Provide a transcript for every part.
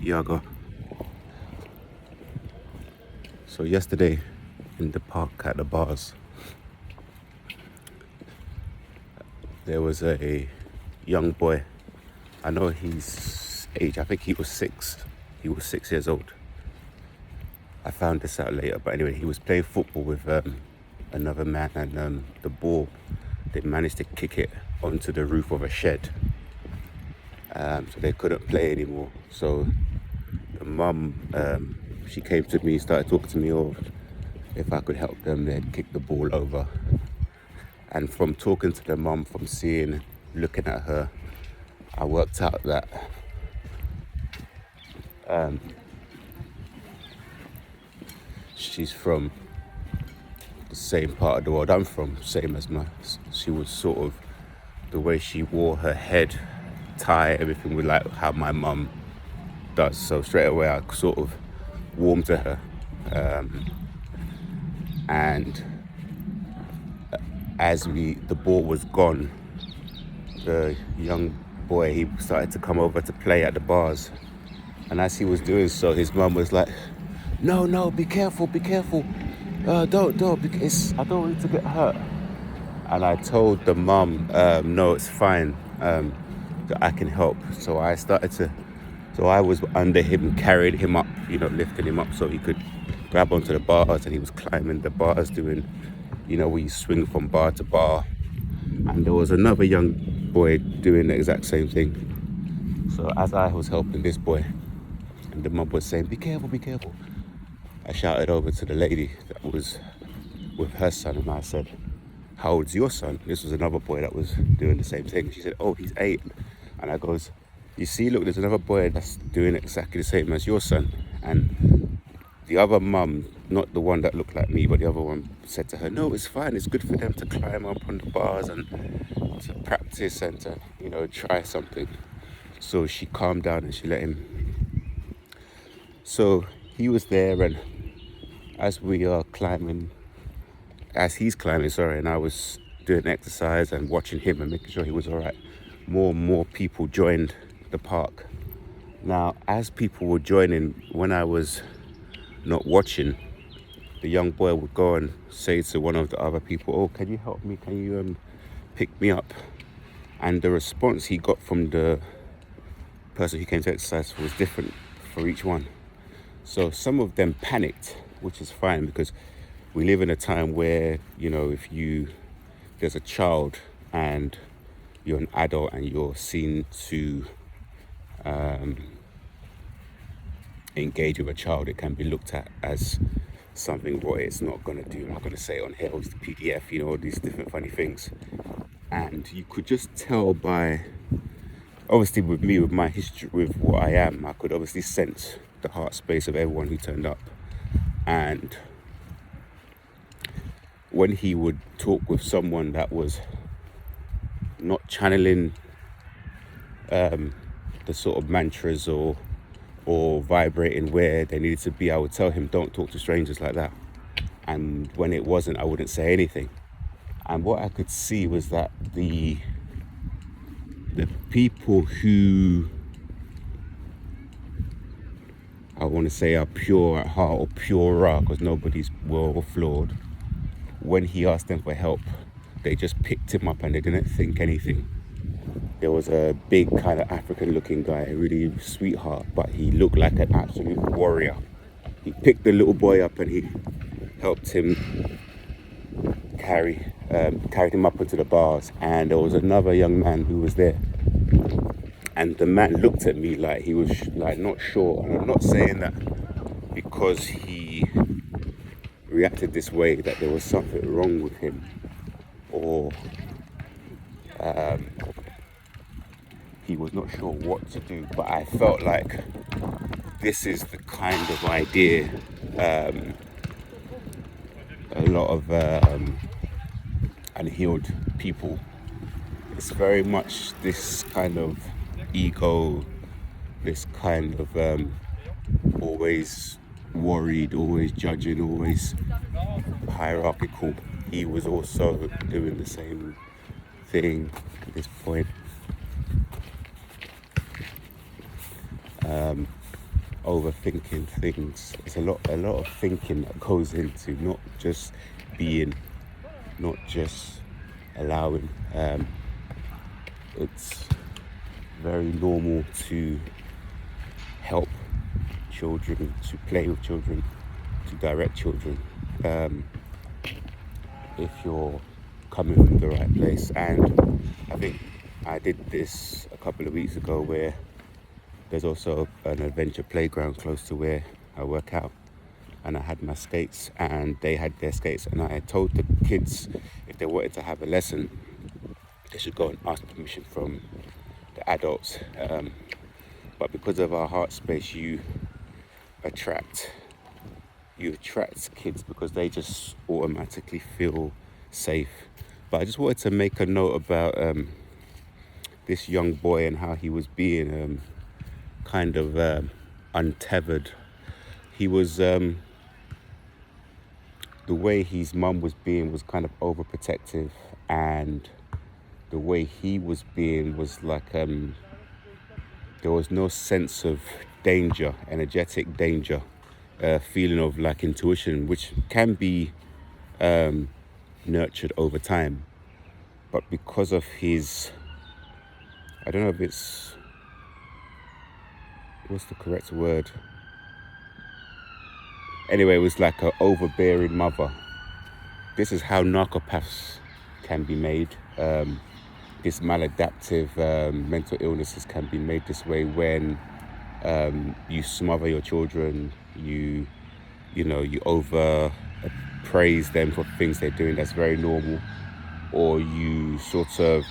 Yaga. So yesterday in the park at the bars, there was a young boy. I know his age. I think he was 6. He was 6 years old. I found this out later, but anyway, he was playing football with another man, and the ball, they managed to kick it onto the roof of a shed. So they couldn't play anymore. So the mum, she came to me, started talking to me, or if I could help them, they'd kick the ball over. And from talking to the mum, from seeing, looking at her, I worked out that she's from the same part of the world I'm from, same as she was sort of, the way she wore her head tie, everything was like how my mum does. So straight away I sort of warmed to her. And as the ball was gone, the young boy, he started to come over to play at the bars. And as he was doing so, his mum was like, no, be careful. Don't, because I don't want you to get hurt. And I told the mum, no, it's fine, that I can help. So I was under him, carried him up, lifting him up so he could grab onto the bars, and he was climbing the bars doing, where you swing from bar to bar. And there was another young boy doing the exact same thing. So as I was helping this boy, and the mum was saying, be careful, I shouted over to the lady that was with her son, and I said, how old's your son? This was another boy that was doing the same thing. She said, oh, he's 8. And I goes, you see, look, there's another boy that's doing exactly the same as your son. And the other mum, not the one that looked like me, but the other one, said to her, no, it's fine. It's good for them to climb up on the bars and to practice and to, try something. So she calmed down and she let him. So he was there, and as he's climbing, and I was doing exercise and watching him and making sure he was all right, more and more people joined the park. Now, as people were joining, when I was not watching, the young boy would go and say to one of the other people, oh, can you help me? Can you pick me up? And the response he got from the person who came to exercise was different for each one. So some of them panicked, which is fine, because we live in a time where, if there's a child and you're an adult and you're seen to engage with a child, it can be looked at as something what it's not going to do. I'm not going to say it on here, it's the PDF, all these different funny things. And you could just tell by, obviously with me, with my history, with what I am, I could obviously sense the heart space of everyone who turned up. And when he would talk with someone that was not channeling the sort of mantras or vibrating where they needed to be, I would tell him, don't talk to strangers like that. And when it wasn't, I wouldn't say anything. And what I could see was that the people who, I want to say, are pure at heart or purer, because nobody's well or flawed, when he asked them for help, they just picked him up and they didn't think anything. There was a big kind of African looking guy, a really sweetheart, but he looked like an absolute warrior. He picked the little boy up and he helped him carried him up into the bars. And there was another young man who was there, and the man looked at me like he was like not sure. And I'm not saying that because he reacted this way that there was something wrong with him, or he was not sure what to do, but I felt like this is the kind of idea a lot of unhealed people, it's very much this kind of ego, this kind of always worried, always judging, always hierarchical. He was also doing the same thing at this point. overthinking things. It's a lot of thinking that goes into not just being, not just allowing. It's very normal to help children, to play with children, to direct children, if you're coming from the right place. And I think I did this a couple of weeks ago, where there's also an adventure playground close to where I work out, and I had my skates and they had their skates, and I had told the kids if they wanted to have a lesson, they should go and ask permission from the adults. But because of our heart space, you attract kids because they just automatically feel safe. But I just wanted to make a note about this young boy and how he was being kind of untethered. He was the way his mum was being was kind of overprotective, and the way he was being was like there was no sense of danger, energetic danger, feeling of like intuition, which can be nurtured over time. But because of his, I don't know if it's, what's the correct word? Anyway, it was like an overbearing mother. This is how narcopaths can be made. This maladaptive mental illnesses can be made this way when you smother your children, you over praise them for things they're doing that's very normal, or you sort of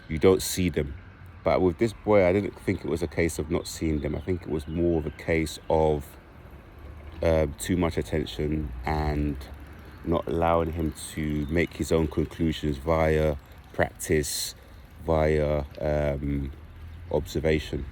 you don't see them. But with this boy, I didn't think it was a case of not seeing them. I think it was more of a case of too much attention and not allowing him to make his own conclusions via practice, via observation.